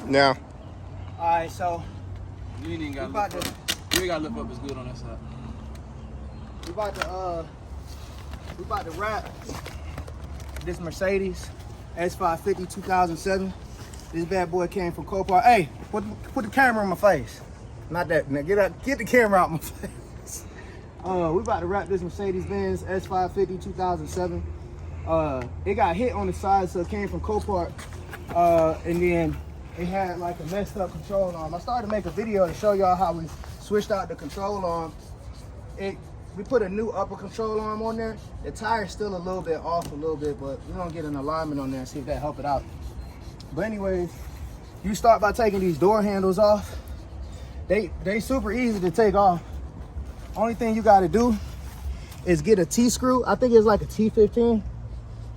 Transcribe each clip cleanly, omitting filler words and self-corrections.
Now. Alright, so You ain't even got to lift up. You ain't got to lift up as good on that side. we about to wrap this Mercedes S550 2007. This bad boy came from Copart. Hey, put the camera on my face. Not that. Now get the camera out my face. We about to wrap this Mercedes-Benz S550 2007. It got hit on the side, so it came from Copart. And then it had like a messed up control arm. I started to make a video to show y'all how we switched out the control arm. We put a new upper control arm on there. The tire's still a little bit off a little bit, but we're gonna get an alignment on there and see if that help it out. But anyways, you start by taking these door handles off. They super easy to take off. Only thing you gotta do is get a T-screw. I think it's like a T15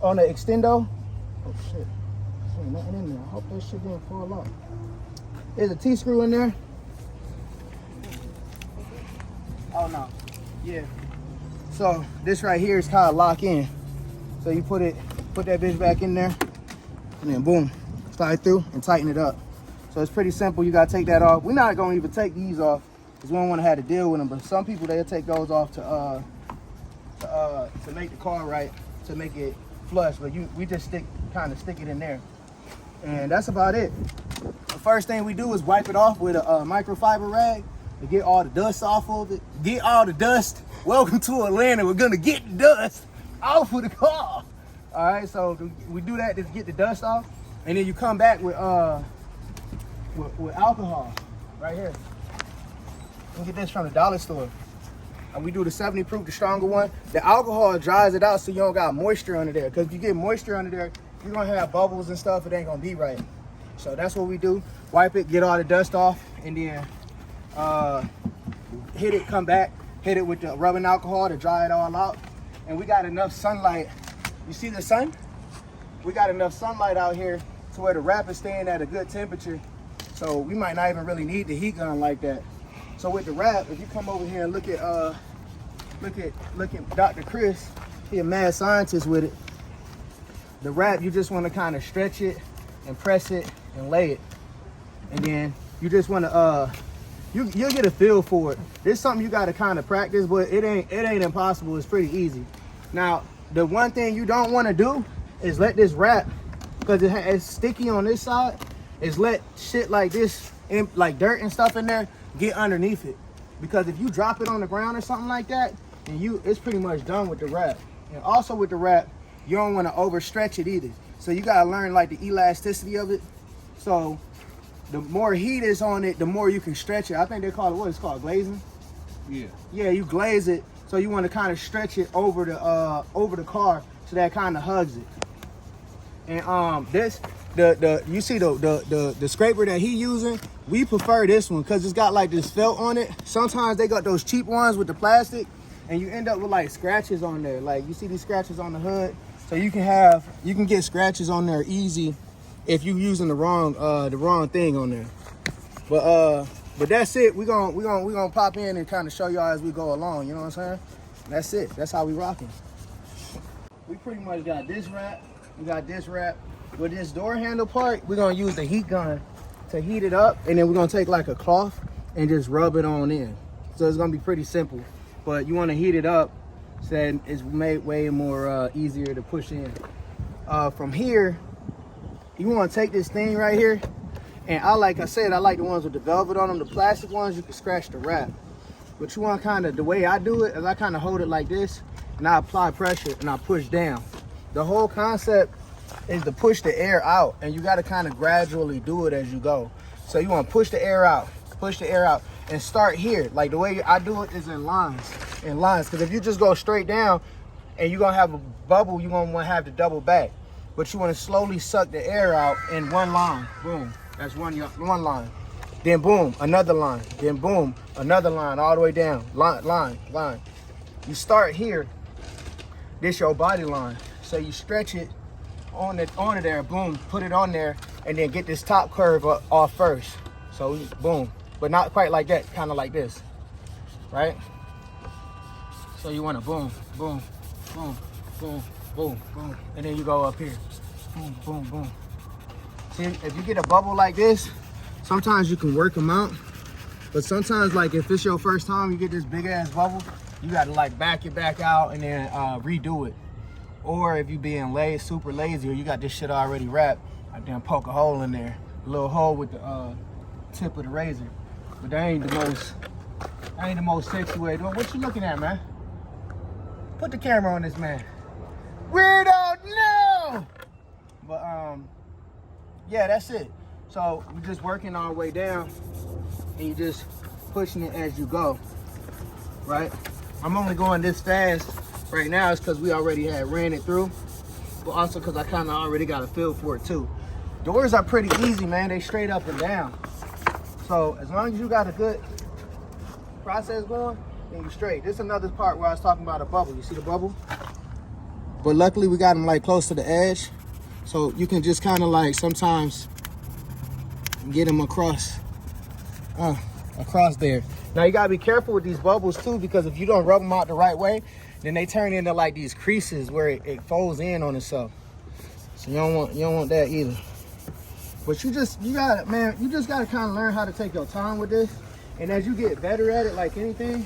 on the extendo. Oh shit, ain't nothing in there. I hope that shit didn't fall off. There's a T-screw in there. Oh no, yeah. So this right here is kind of lock in. So you put that bitch back in there, and then boom, slide through and tighten it up. So it's pretty simple. You gotta take that off. We're not gonna even take these off because we don't want to have to deal with them. But some people, they'll take those off to make the car right, to make it flush. But we just kind of stick it in there, and that's about it. The first thing we do is wipe it off with a microfiber rag to get all the dust off of it. Get all the dust. Welcome to Atlanta. We're gonna get the dust off of the car. All right, so we do that to get the dust off, and then you come back with alcohol right here. You can get this from the dollar store. And we do the 70 proof, the stronger one. The alcohol dries it out so you don't got moisture under there. Because if you get moisture under there, you're gonna have bubbles and stuff. It ain't gonna be right. So that's what we do. Wipe it, get all the dust off, and then hit it, come back, hit it with the rubbing alcohol to dry it all out. And we got enough sunlight. You see the sun? We got enough sunlight out here to where the wrap is staying at a good temperature. So we might not even really need the heat gun like that. So with the wrap, if you come over here and look at Dr. Chris, he a mad scientist with it. The wrap, you just want to kind of stretch it and press it and lay it, and then you just want to you'll get a feel for it. This is something you got to kind of practice, but it ain't impossible. It's pretty easy. Now the one thing you don't want to do is let this wrap, because it's sticky on this side, is let shit like this, like dirt and stuff in there, get underneath it. Because if you drop it on the ground or something like that, then it's pretty much done with the wrap. And also with the wrap, you don't want to overstretch it either. So you gotta learn like the elasticity of it. So the more heat is on it, the more you can stretch it. I think they call it, what it's called, glazing? Yeah. Yeah, you glaze it. So you want to kind of stretch it over the car so that kind of hugs it. And you see the scraper that he using, we prefer this one because it's got like this felt on it. Sometimes they got those cheap ones with the plastic, and you end up with like scratches on there. Like you see these scratches on the hood, so you can get scratches on there easy if you using the wrong thing on there. But that's it. We gonna pop in and kind of show y'all as we go along. You know what I'm saying? That's it. That's how we rocking. We pretty much got this wrap. We got this wrap. With this door handle part, we're gonna use the heat gun to heat it up, and then we're gonna take like a cloth and just rub it on in. So it's gonna be pretty simple, but you wanna heat it up so that it's made way more easier to push in. From here, you wanna take this thing right here, and like I said, I like the ones with the velvet on them. The plastic ones, you can scratch the wrap. But you want the way I do it is I kind of hold it like this, and I apply pressure and I push down. The whole concept is to push the air out, and you got to kind of gradually do it as you go. So you want to push the air out, and start here. Like the way I do it is in lines, because if you just go straight down and you're gonna have a bubble, you're gonna want to have to double back. But you want to slowly suck the air out in one line. Boom, that's one line. Then boom, another line. Then boom, another line all the way down. Line. You start here. This your body line. So you stretch it on there, boom, put it on there, and then get this top curve off first. So boom, but not quite like that, kind of like this, right? So you want to boom, boom, boom, boom, boom, boom, and then you go up here, boom, boom, boom. See, if you get a bubble like this, sometimes you can work them out. But sometimes, like if it's your first time, you get this big ass bubble, you gotta like back it back out and then redo it. Or if you being lazy, super lazy, or you got this shit already wrapped, I then poke a hole in there, a little hole with the tip of the razor. But that ain't the most sexy way to do it. What you looking at, man? Put the camera on this man. Weirdo, no! But yeah, that's it. So we're just working our way down, and you just pushing it as you go, right? I'm only going this fast right now is because we already had ran it through, but also because I kind of already got a feel for it too. Doors are pretty easy, man. They straight up and down. So as long as you got a good process going, then you're straight. This is another part where I was talking about a bubble. You see the bubble? But luckily we got them like close to the edge. So you can just kind of like sometimes get them across there. Now you gotta be careful with these bubbles too, because if you don't rub them out the right way, then they turn into like these creases where it folds in on itself. So you don't want that either. But you just gotta kind of learn how to take your time with this. And as you get better at it, like anything,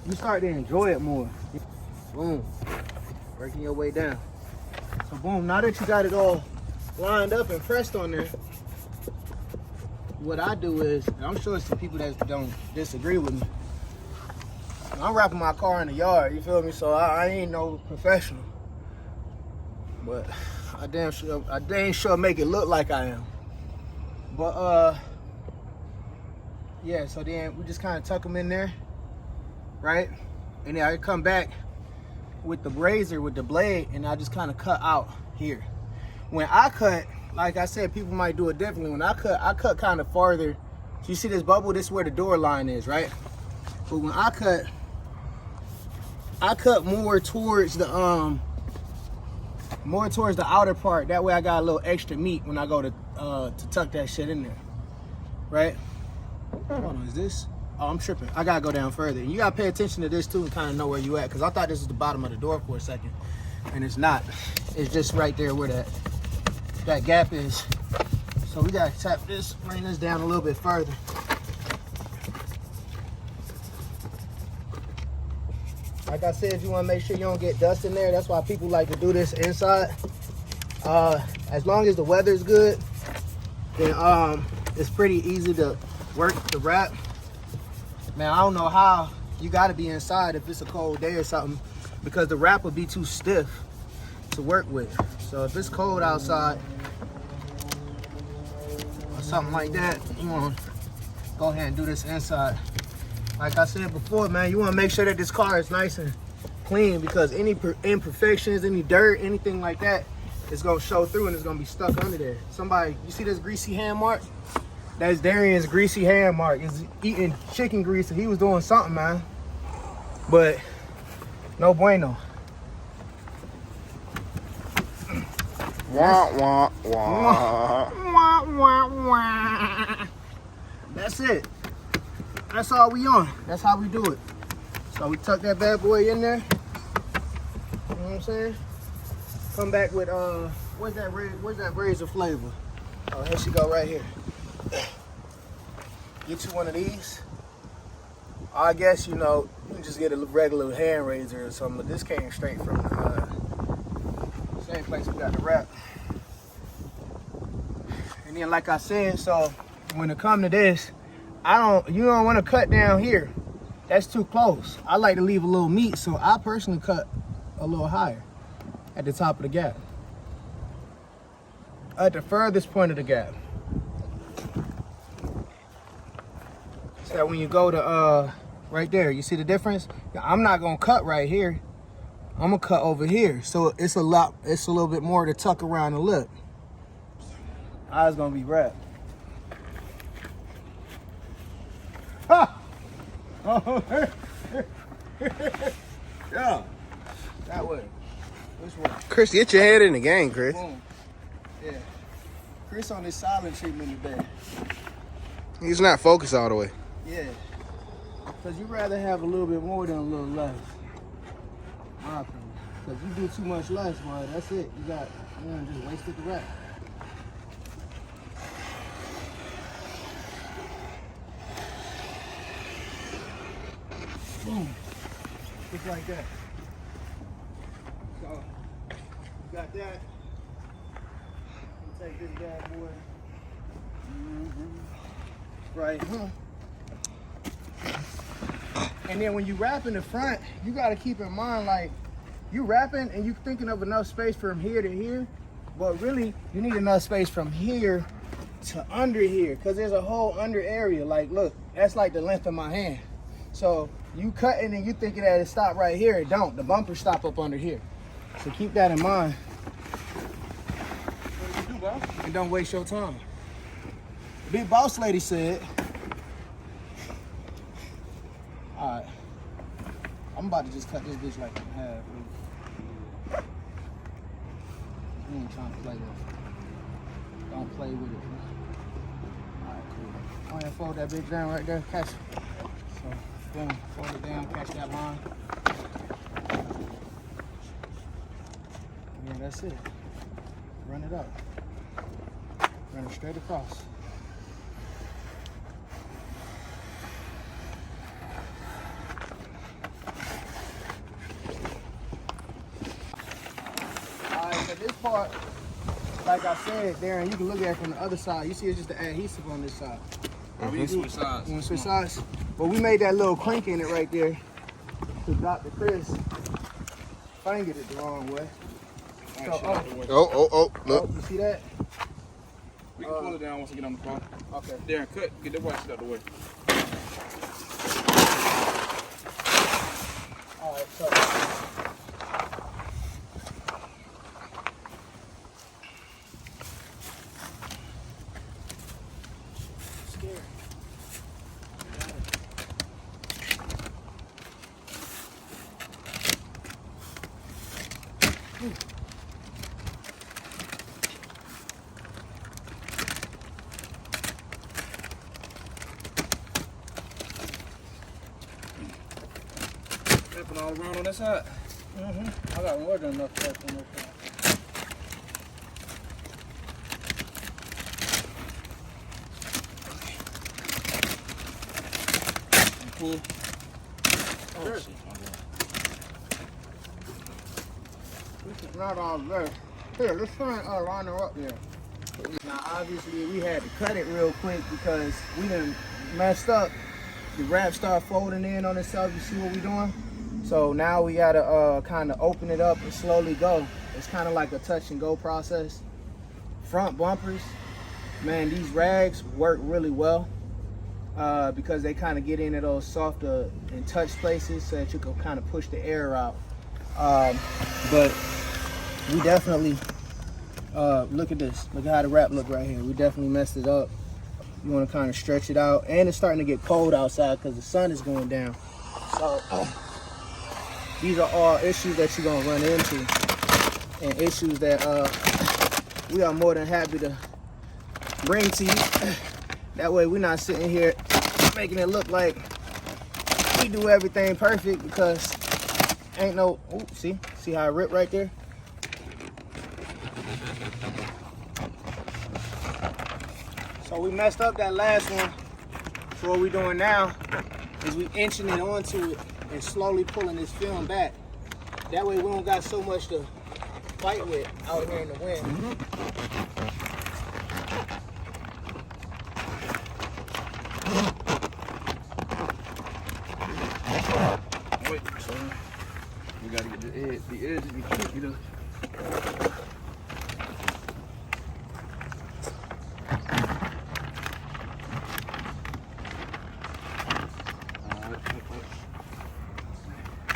you start to enjoy it more. Boom, working your way down. So boom, now that you got it all lined up and pressed on there, what I do is, and I'm sure some people that don't disagree with me, I'm wrapping my car in the yard, you feel me? So I ain't no professional, but I damn sure make it look like I am. But yeah, so then we just kind of tuck them in there, right? And then I come back with the razor, with the blade, and I just kind of cut out here. When I cut, like I said, people might do it differently. When I cut kind of farther. So you see this bubble? This is where the door line is, right? But when I cut more towards the outer part. That way I got a little extra meat when I go to tuck that shit in there, right? Hold on, is this? Oh, I'm tripping. I gotta go down further. You gotta pay attention to this too and kind of know where you at, because I thought this was the bottom of the door for a second, and it's not. It's just right there where that gap is. So we gotta tap this, bring this down a little bit further. Like I said, you wanna make sure you don't get dust in there. That's why people like to do this inside. As long as the weather's good, then it's pretty easy to work the wrap. Man, I don't know how. You gotta be inside if it's a cold day or something, because the wrap would be too stiff to work with. So if it's cold outside or something like that, you wanna go ahead and do this inside. Like I said before, man, you wanna make sure that this car is nice and clean, because any imperfections, any dirt, anything like that, it's gonna show through and it's gonna be stuck under there. Somebody, you see this greasy hand mark? That's Darian's greasy hand mark. He's eating chicken grease, so he was doing something, man. But no bueno. Wah, wah, wah. Wah, wah, wah. That's it. That's all we on. That's how we do it. So we tuck that bad boy in there. You know what I'm saying? Come back with where's that razor flavor? Oh, here she go right here. Get you one of these. I guess, you know, you can just get a regular hand razor or something, but this came straight from the same place we got the wrap. And then, like I said, so when it come to this, you don't want to cut down here. That's too close. I like to leave a little meat, so I personally cut a little higher at the top of the gap, at the furthest point of the gap. So that when you go to right there, you see the difference? I'm not gonna cut right here. I'm gonna cut over here, so it's a little bit more to tuck around the lip. I was gonna be wrapped. Ha! Oh, yeah, that way. Which way? Chris, get your head in the game, Chris. Boom. Yeah. Chris on this silent treatment today. He's not focused all the way. Yeah. Because you rather have a little bit more than a little less. My opinion. Because you do too much less, boy, that's it. You just wasted the wrap. Boom. Just like that. So, you got that. Take this bad boy. Right. And then when you wrap in the front, you gotta keep in mind, like, you wrapping and you thinking of enough space from here to here, but really you need enough space from here to under here, because there's a whole under area. Like, look, that's like the length of my hand. So you cutting and you thinking that it stop right here, it don't. The bumpers stop up under here. So keep that in mind. What do you do, bro? And don't waste your time. Big boss lady said, all right, I'm about to just cut this bitch like in half. We ain't trying to play with it. Don't play with it. All right, cool. Go ahead and fold that bitch down right there. Catch it. So, boom, fold it down, catch that line. Yeah, that's it. Run it up. Run it straight across. This part, like I said, Darren, you can look at it from the other side. You see it's just the adhesive on this side. We need to switch sides. You want to switch sides? But we made that little crank in it right there to Dr. Chris fingered it the wrong way. Oh, look. You see that? We can pull it down once we get on the phone. Okay. Darren, cut. Get that white shit out the way. All right, so. Wrapping all around on that side. I got more than enough tape on this side. Pull. Sure. This is not all there. Here, let's try and line her up here. Now, obviously, we had to cut it real quick because we done messed up. The wrap started folding in on itself. You see what we're doing? So now we gotta kind of open it up and slowly go. It's kind of like a touch and go process. Front bumpers, man, these rags work really well because they kind of get into those softer and touch places so that you can kind of push the air out. But we definitely, look at this. Look at how the wrap look right here. We definitely messed it up. You want to kind of stretch it out. And it's starting to get cold outside because the sun is going down. So these are all issues that you're going to run into. And issues that we are more than happy to bring to you. That way we're not sitting here making it look like we do everything perfect, because ain't no, ooh, see how it ripped right there? So we messed up that last one. So what we're doing now is we inching it onto it and slowly pulling this film back. That way we don't got so much to fight with out here in the wind. Wait, so we gotta get the edge to be tricky though.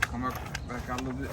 Come up, back out a little bit.